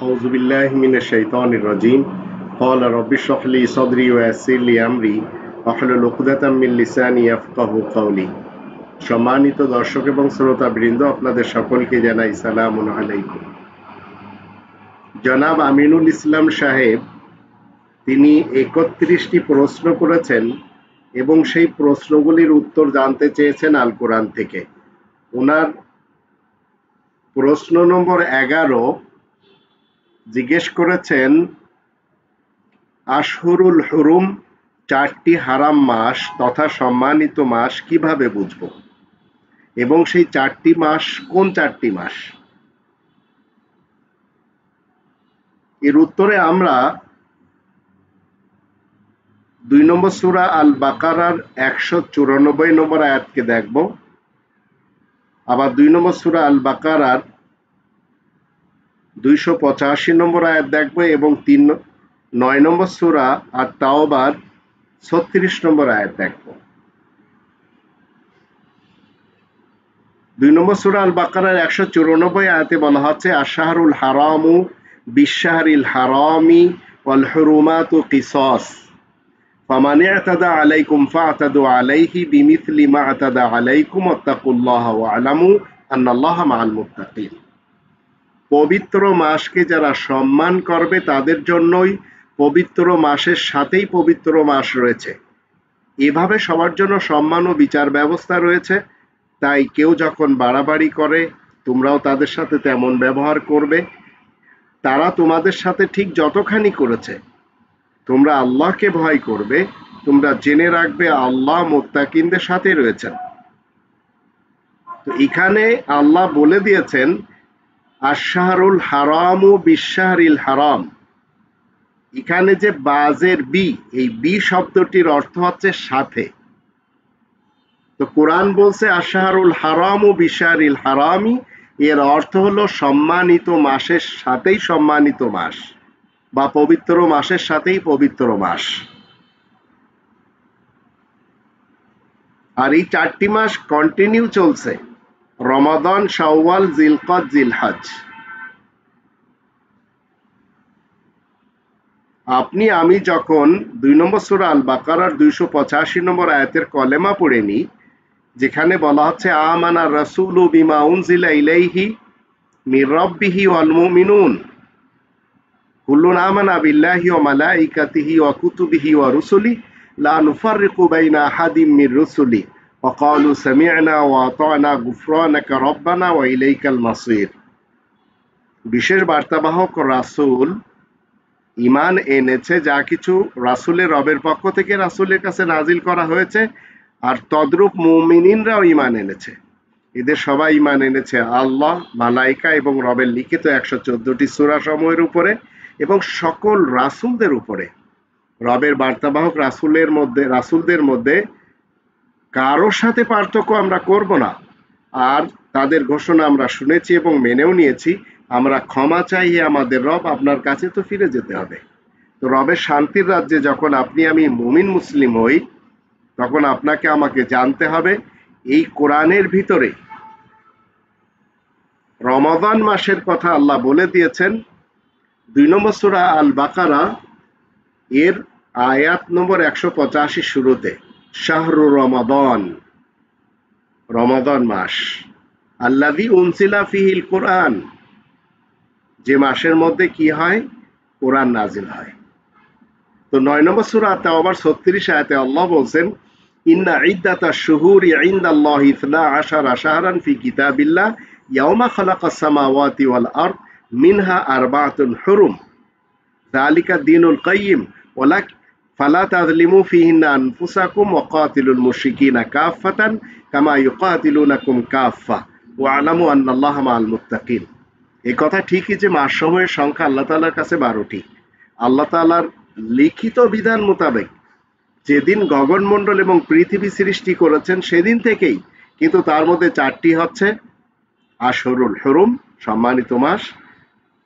أعوذ بالله من الشيطان الرجيم قال رب اشرح لي صدري ويسر لي أمري واحلل عقدة من লিসানি ইয়াফকাহু কওলি। সম্মানিত দর্শক এবং শ্রোতাবৃন্দ, আপনাদের সকলকে জানাই সালামুন আলাইকুম। জনাব আমিনুল ইসলাম সাহেব তিনি 31টি প্রশ্ন করেছেন এবং সেই প্রশ্নগুলির উত্তর জানতে চেয়েছেন আল কোরআন থেকে। ওনার প্রশ্ন নম্বর 11 জিজ্ঞেস করেছেন, আশহুরুল হুরুম, 4টি হারাম মাস তথা সম্মানিত মাস কিভাবে বুঝবো এবং সেই 4টি মাস কোন 4টি মাস? এর উত্তরে আমরা 2 নম্বর সূরা আল বাকারার 194 নম্বর আয়াতকে দেখব, আবার 2 নম্বর সূরা আল বাকারার 285 নম্বর আয়াত দেখব এবং 9 নম্বর সূরা আত-তাওবার 36 নম্বর আয়াত দেখব। 2 নম্বর সূরা আল বাকারার 194 আয়াতে বলা হচ্ছে, আশ-শাহরুল হারামু বিশ-শাহরিল হারামি ওয়াল হুরুমাতু কিসাস ফামান ই'তাদা আলাইকুম ফা'তাদু আলাইহি বিমিথলি মা আ'তাদা আলাইকুম ওয়াত্তাকুল্লাহা ওয়া'লামু আন্নাল্লাহা মা'আল মুত্তাকিন। পবিত্র মাসকে যারা সম্মান করবে তাদের জন্যই পবিত্র মাসের সাথেই পবিত্র মাস রয়েছে। এভাবে সবার জন্য সম্মান ও বিচার ব্যবস্থা রয়েছে। তাই কেউ যখন বাড়াবাড়ি করে তোমরাও তাদের সাথে তেমন ব্যবহার করবে। তারা তোমাদের সাথে ঠিক যতখানি করেছে, তোমরা আল্লাহকে ভয় করবে। তোমরা জেনে রাখবে আল্লাহ মুত্তাকিনদের সাথে রয়েছেন। তো এখানে আল্লাহ বলে দিয়েছেন, আশ-শাহরুল হারামু বিশ-শাহরিল হারাম। এখানে যে বাজের বি, এই বি শব্দটির অর্থ হচ্ছে সাথে। তো কোরআন বলছে আশ-শাহরুল হারামু বিশ-শাহরিল হারামি, এর অর্থ হলো সম্মানিত মাসের সাথেই সম্মানিত মাস বা পবিত্র মাসের সাথেই পবিত্র মাস। আর এই 4টি মাস কন্টিনিউ চলছে, রমাদান, শাওয়াল, জিলকদ, জিলহজ। আপনি আমি যখন 2 নম্বর সূরা আল বাকারার 285 নম্বর আয়াতের কলেমা পড়ে নিই, যেখানে বলা হচ্ছে আমানা রাসূলু বিমা উনজিলা ইলাইহি মির রাব্বিহি ওয়াল মুমিনুন কুল্লুন আমানা বিল্লাহি ওয়া মালাইকাতিহি ওয়া কুতুবিহি ওয়া রুসুলি লা নুফাররিকু বাইনা আহাদিম মির রুসুলি ওয়া ক্বালু সামি'না ওয়া আতা'না গুফরানাকা রাব্বানা ওয়া ইলাইকাল মাসির। বিশেষ বার্তাবাহক রাসূল ঈমান এনেছে যা কিছু রাসূলের রবের পক্ষ থেকে রাসূলের কাছে নাজিল করা হয়েছে, আর তদ্রূপ মুমিনিনরাও ঈমান এনেছে। এদের সবাই ঈমান এনেছে আল্লাহ, মালাইকা এবং রবের লিখিত 114টি সূরা সমূহের উপরে এবং সকল রাসূলদের উপরে। রবের বার্তাবাহক রাসূলদের মধ্যে কারোর সাথে পার্থক্য আমরা করব না। আর তাদের ঘোষণা আমরা শুনেছি এবং মেনেও নিয়েছি। আমরা ক্ষমা চাই, আমাদের রব, আপনার কাছে তো ফিরে যেতে হবে। তো রবের শান্তির রাজ্যে যখন আপনি আমি মুমিন মুসলিম হই, তখন আপনাকে আমাকে জানতে হবে এই কোরআনের ভিতরে রমাদান মাসের কথা আল্লাহ বলে দিয়েছেন। 2 নম্বর সূরা আল বাকারা এর আয়াত নম্বর 185 শুরুতে, শাহরু রমাদান, রমাদান মাস, আল্লাযী উনজিলা ফীহিল কোরআন, যে মাসের মধ্যে কি হয়, কোরআন নাজিল হয়। তো 9 নম্বর সূরা আত-তাওবার 36 আয়াতে আল্লাহ বলছেন, ইন্না ইদ্দাতাশ শুহুরি ইনদাল্লাহি 12 শাহরান ফি কিতাবিল্লাহ ইয়াওমা খালাকাস সামাওয়াতি ওয়াল আরদ মিনহা আরবাআতুন হুরুম যালিকা দীনুল কাইয়্যিম ফালা তাযলিমু ফীহিন্না আনফুসাকুম ওয়া কাতিলুল মুশরিকিনা কাফাতান কামা ইউকাতিলুনাকুম কাফা ওয়া আলামু আন্নাল্লাহা মা'আল মুত্তাকিন। এই কথা ঠিকই যে মাসসমূহের সংখ্যা আল্লাহ তাআলার কাছে 12টি। আল্লাহ তাআলার লিখিত বিধান মোতাবেক যেদিন গগনমণ্ডল এবং পৃথিবী সৃষ্টি করেছেন সেদিন থেকেই, কিন্তু তার মধ্যে 4টি হচ্ছে আশহুরুল হুরুম, সম্মানিত মাস।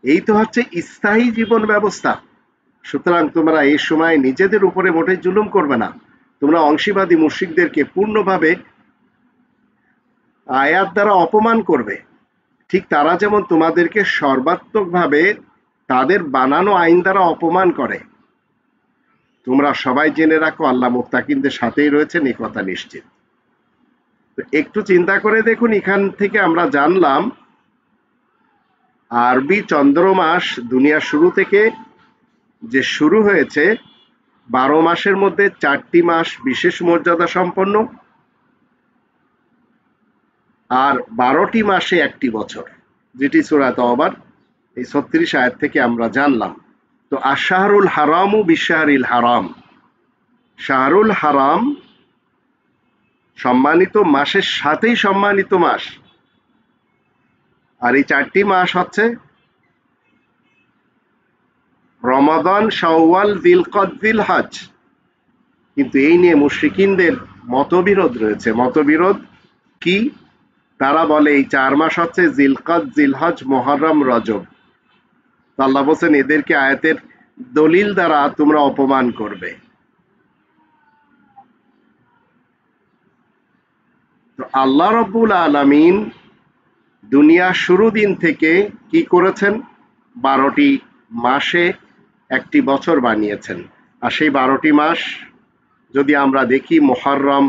এই তো হচ্ছে স্থায়ী জীবন ব্যবস্থা। সুতরাং তোমরা এই সময় নিজেদের উপরে মোটেই জুলুম করবে না। তোমরা অংশীবাদী মুশরিকদেরকে পূর্ণভাবে আয়াত দ্বারা অপমান করবে। ঠিক তারা যেমন তোমাদেরকে সর্বাত্মকভাবে তাদের বানানো আইন দ্বারা অপমান করে। তোমরা সবাই জেনে রাখো আল্লাহ মুত্তাকিনদের সাথেই রয়েছেন, এই কথা নিশ্চিত। তো একটু চিন্তা করে দেখুন, এখান থেকে আমরা জানলাম আরবি চন্দ্র মাস দুনিয়ার শুরু থেকে যে শুরু হয়েছে, 12 মাসের মধ্যে 4টি মাস বিশেষ মর্যাদা সম্পন্ন, আর 12টি মাসে 1টি বছর, যেটি সূরা তাওবার এই 36 আয়াত থেকে আমরা জানলাম। তো আশহারুল হারামু বিশাহরিল হারাম, শাহরুল হারাম সম্মানিত মাসের সাথেই সম্মানিত মাস। আর এই 4টি মাস হচ্ছে রমাদান, শাওয়াল, যিলকদ, যিলহজ। কিন্তু এই নিয়ে মুশরিকিনদের মতবিরোধ রয়েছে। মতবিরোধ কি? তারা বলে এই 4 মাস হচ্ছে যিলকদ, যিলহজ, মুহররম, রজব। তো আল্লাহ বলেন এদেরকে আয়াতের দলিল দ্বারা তোমরা অপমান করবে। তো আল্লাহ রাব্বুল আলামিন দুনিয়া শুরু দিন থেকে কি করেছেন? 12টি মাসে 1টি বছর বানিয়েছেন। আর সেই 12টি মাস যদি আমরা দেখি, মুহররম,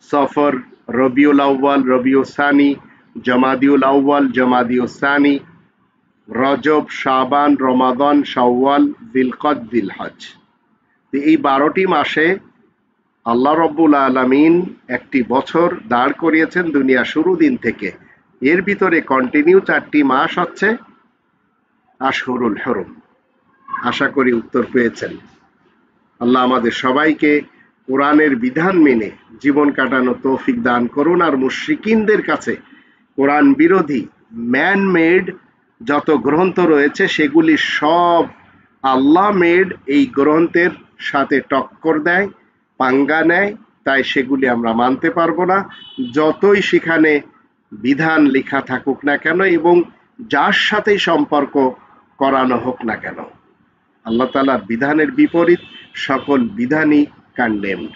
সফর, রবিউল আউয়াল, রবিউল সানি, জমাদিউল আউয়াল, জমাদিউল সানি, রজব, শাবান, রমাদান, শাওয়াল, যিলকদ, যিলহজ। এই 12টি মাসে আল্লাহ রাব্বুল আলামিন একটি বছর দাঁড় করিয়েছেন দুনিয়া শুরু দিন থেকে। এর ভিতরে কন্টিনিউ 4টি মাস হচ্ছে আশহুরুল হুরুম। আশা করি উত্তর পেয়েছেন। আল্লাহ আমাদের সবাইকে কোরআনের বিধান মেনে জীবন কাটানো তৌফিক দান করুন। আর মুশরিকিনদের কাছে কোরআন বিরোধী ম্যান মেড যত গ্রন্থ রয়েছে সেগুলি সব আল্লাহ মেড এই গ্রন্থের সাথে টক্কর দেয়, পাঙ্গা নেয়, তাই সেগুলি আমরা মানতে পারবো না, যতই সেখানে বিধান লেখা থাকুক না কেন এবং যার সাথেই সম্পর্ক করানো হোক না কেন। আল্লাহ তাআলার বিধানের বিপরীত সকল বিধানই কন্ডেমড।